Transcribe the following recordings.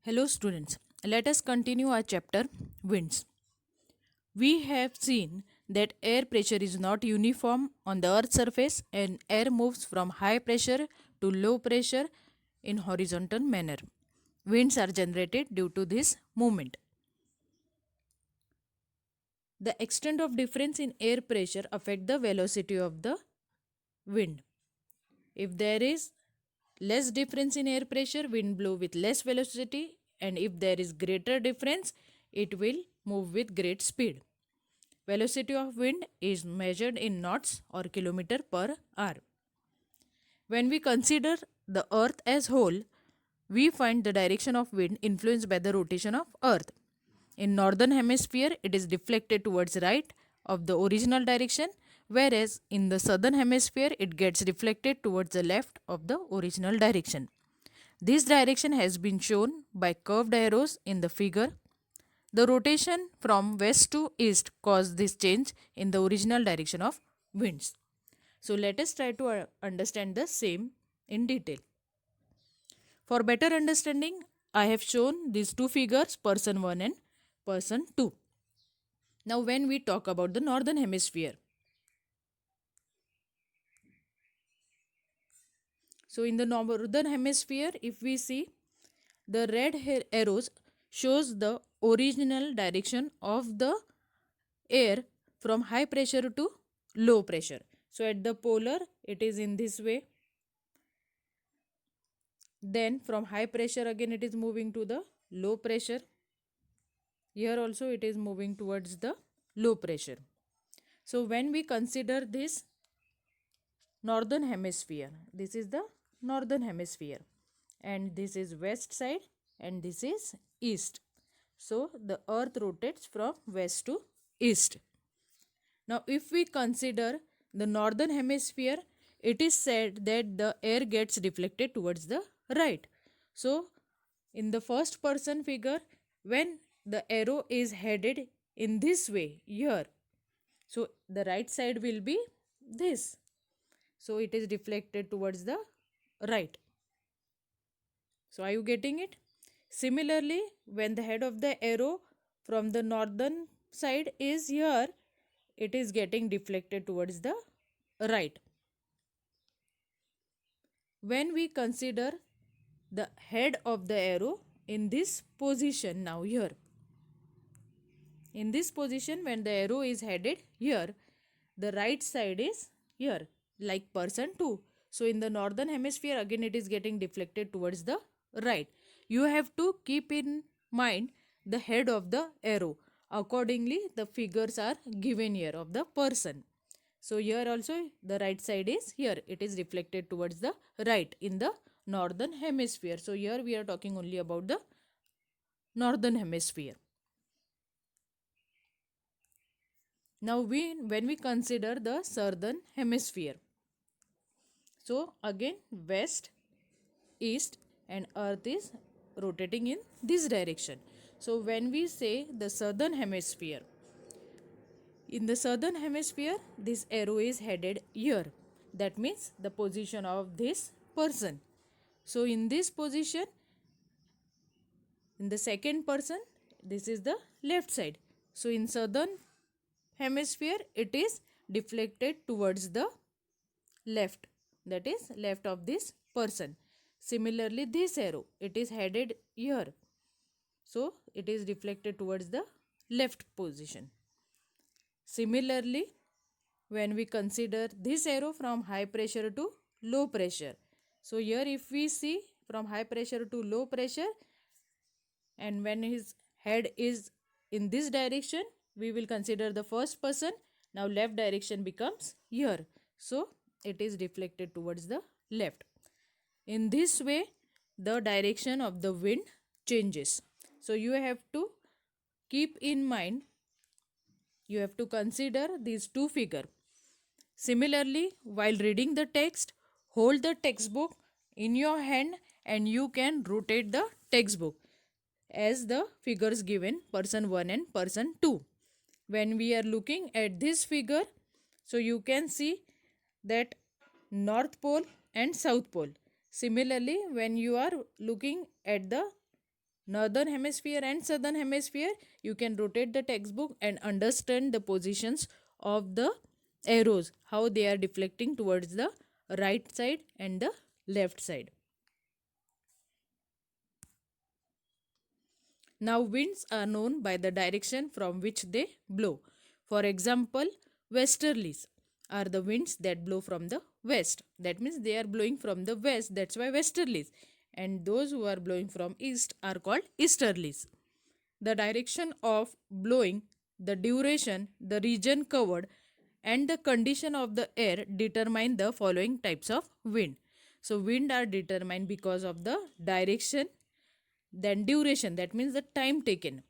Hello students, let us continue our chapter Winds. We have seen that air pressure is not uniform on the earth's surface and air moves from high pressure to low pressure in horizontal manner. Winds are generated due to this movement. The extent of difference in air pressure affect the velocity of the wind. If there is less difference in air pressure, wind blow with less velocity, and if there is greater difference, it will move with great speed. Velocity of wind is measured in knots or kilometer per hour. When we consider the earth as whole, we find the direction of wind influenced by the rotation of earth. In northern hemisphere, it is deflected towards right of the original direction, whereas in the southern hemisphere, it gets deflected towards the left of the original direction. This direction has been shown by curved arrows in the figure. The rotation from west to east caused this change in the original direction of winds. So let us try to understand the same in detail. For better understanding, I have shown these two figures, person 1 and person 2. Now when we talk about the northern hemisphere. So in the northern hemisphere, if we see the red arrows shows the original direction of the air from high pressure to low pressure. So at the polar, it is in this way. Then from high pressure again it is moving to the low pressure. Here also it is moving towards the low pressure. So when we consider this northern hemisphere, this is the northern hemisphere and this is west side and this is east. So the earth rotates from west to east. Now if we consider the northern hemisphere, it is said that the air gets deflected towards the right. So in the first person figure, when the arrow is headed in this way here, so the right side will be this. So it is deflected towards the right. So are you getting it? Similarly, when the head of the arrow from the northern side is here, it is getting deflected towards the right. When we consider the head of the arrow in this position now here, in this position when the arrow is headed here, the right side is here like person 2. So in the northern hemisphere again it is getting deflected towards the right. You have to keep in mind the head of the arrow. Accordingly the figures are given here of the person. So here also the right side is here. It is reflected towards the right in the northern hemisphere. So here we are talking only about the northern hemisphere. Now when we consider the southern hemisphere. So again west, east and earth is rotating in this direction. So when we say the southern hemisphere, in the southern hemisphere this arrow is headed here. That means the position of this person. So in this position, in the second person, this is the left side. So in southern hemisphere it is deflected towards the left, that is left of this person. Similarly this arrow, it is headed here, so it is deflected towards the left position. Similarly when we consider this arrow from high pressure to low pressure, so here if we see from high pressure to low pressure and when his head is in this direction, we will consider the first person. Now left direction becomes here, so it is deflected towards the left. In this way the direction of the wind changes. So you have to keep in mind, you have to consider these two figures. Similarly, while reading the text, hold the textbook in your hand and you can rotate the textbook as the figures given person 1 and person 2. When we are looking at this figure, so you can see that north pole and south pole. Similarly, when you are looking at the northern hemisphere and southern hemisphere, you can rotate the textbook and understand the positions of the arrows, how they are deflecting towards the right side and the left side. Now, winds are known by the direction from which they blow. For example, westerlies are the winds that blow from the west. That means they are blowing from the west. That's why westerlies. And those who are blowing from east are called easterlies. The direction of blowing, the duration, the region covered, and the condition of the air determine the following types of wind. So, wind are determined because of the direction, then duration, that means the time taken,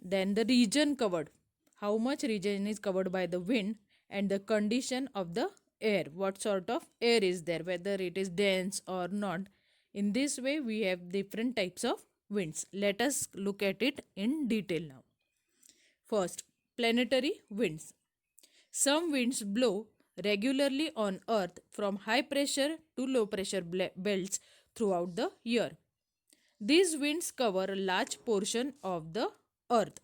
then the region covered, how much region is covered by the wind, and the condition of the air, what sort of air is there, whether it is dense or not. In this way we have different types of winds. Let us look at it in detail now. First, planetary winds. Some winds blow regularly on earth from high pressure to low pressure belts throughout the year. These winds cover a large portion of the earth.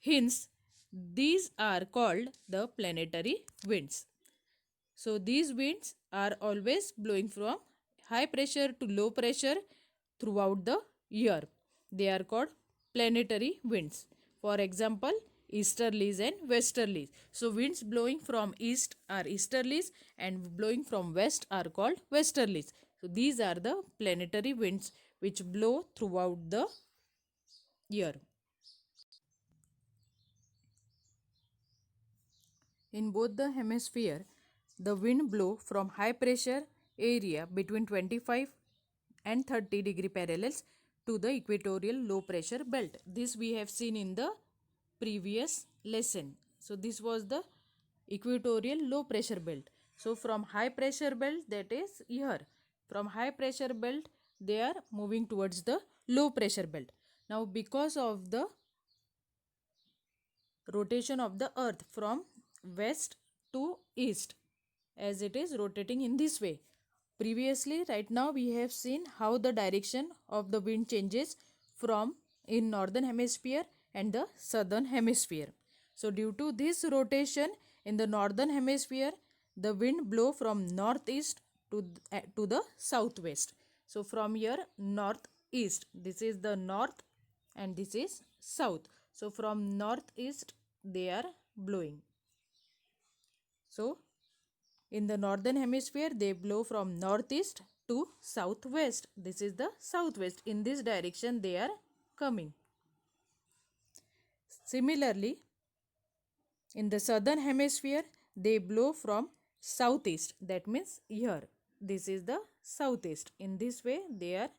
Hence, these are called the planetary winds. So, these winds are always blowing from high pressure to low pressure throughout the year. They are called planetary winds. For example, easterlies and westerlies. So, winds blowing from east are easterlies and blowing from west are called westerlies. So, these are the planetary winds which blow throughout the year. In both the hemisphere, the wind blow from high pressure area between 25 and 30 degree parallels to the equatorial low pressure belt. This we have seen in the previous lesson. So this was the equatorial low pressure belt. So from high pressure belt, that is here, from high pressure belt they are moving towards the low pressure belt. Now because of the rotation of the earth from west to east, as it is rotating in this way. Previously, right now we have seen how the direction of the wind changes from in northern hemisphere and the southern hemisphere. So due to this rotation in the northern hemisphere, the wind blow from northeast to the southwest. So from here northeast, this is the north and this is south. So from northeast they are blowing. So in the northern hemisphere they blow from northeast to southwest. This is the southwest. In this direction they are coming. Similarly, in the southern hemisphere they blow from southeast. That means here. This is the southeast. In this way they are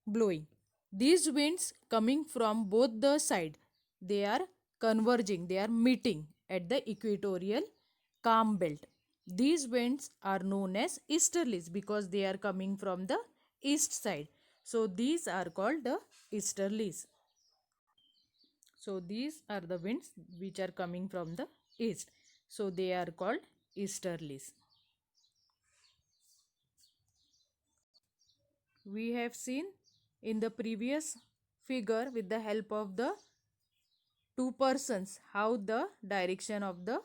blowing. These winds coming from both the side, they are converging, they are meeting at the equatorial calm belt. These winds are known as easterlies because they are coming from the east side. So these are called the easterlies. So these are the winds which are coming from the east. So they are called easterlies. We have seen in the previous figure with the help of the two persons how the direction of the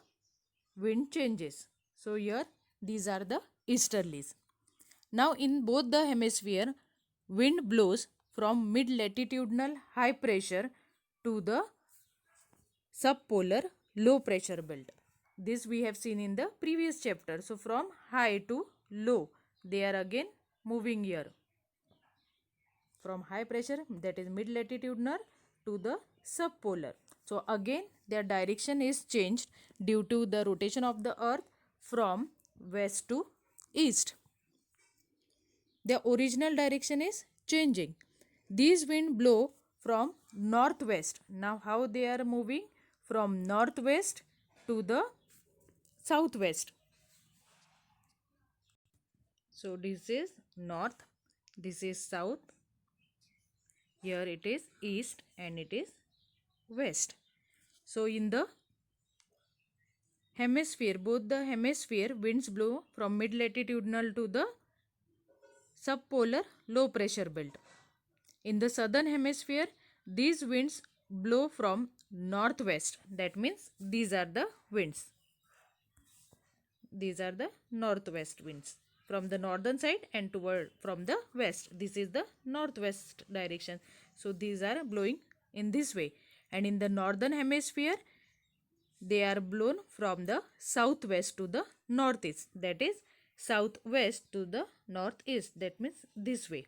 wind changes. So here these are the easterlies. Now in both the hemisphere, wind blows from mid latitudinal high pressure to the subpolar low pressure belt. This we have seen in the previous chapter. So from high to low they are again moving here. From high pressure, that is mid latitudinal, to the subpolar. So again their direction is changed due to the rotation of the earth from west to east. The original direction is changing. These wind blow from northwest. Now how they are moving? From northwest to the southwest. So this is north, this is south, here it is east and it is west. So in the hemisphere, both the hemisphere, winds blow from mid latitudinal to the subpolar low pressure belt. In the southern hemisphere, these winds blow from northwest. That means these are the winds. These are the northwest winds from the northern side and toward from the west. This is the northwest direction. So these are blowing in this way. And in the northern hemisphere, they are blown from the southwest to the northeast. That is southwest to the northeast. That means this way.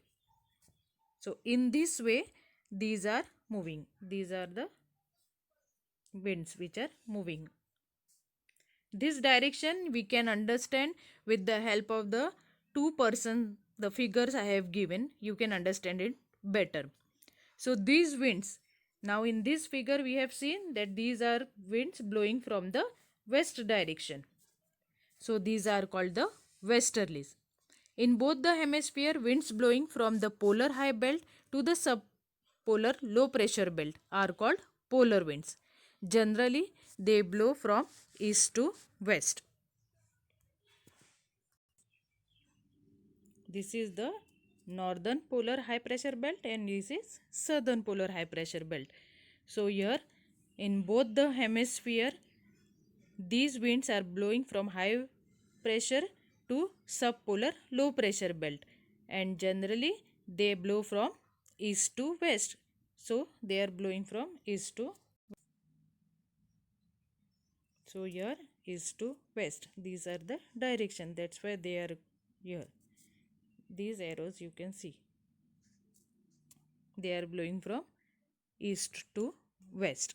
So in this way, these are moving. These are the winds which are moving. This direction we can understand with the help of the two person, the figures I have given. You can understand it better. So these winds, now in this figure we have seen that these are winds blowing from the west direction. So these are called the westerlies. In both the hemisphere, winds blowing from the polar high belt to the subpolar low pressure belt are called polar winds. Generally, they blow from east to west. This is the northern polar high pressure belt and this is southern polar high pressure belt. So here in both the hemisphere, these winds are blowing from high pressure to subpolar low pressure belt and generally they blow from east to west. So they are blowing from east to, so here east to west. These are the direction. That's why they are here. These arrows you can see. They are blowing from east to west.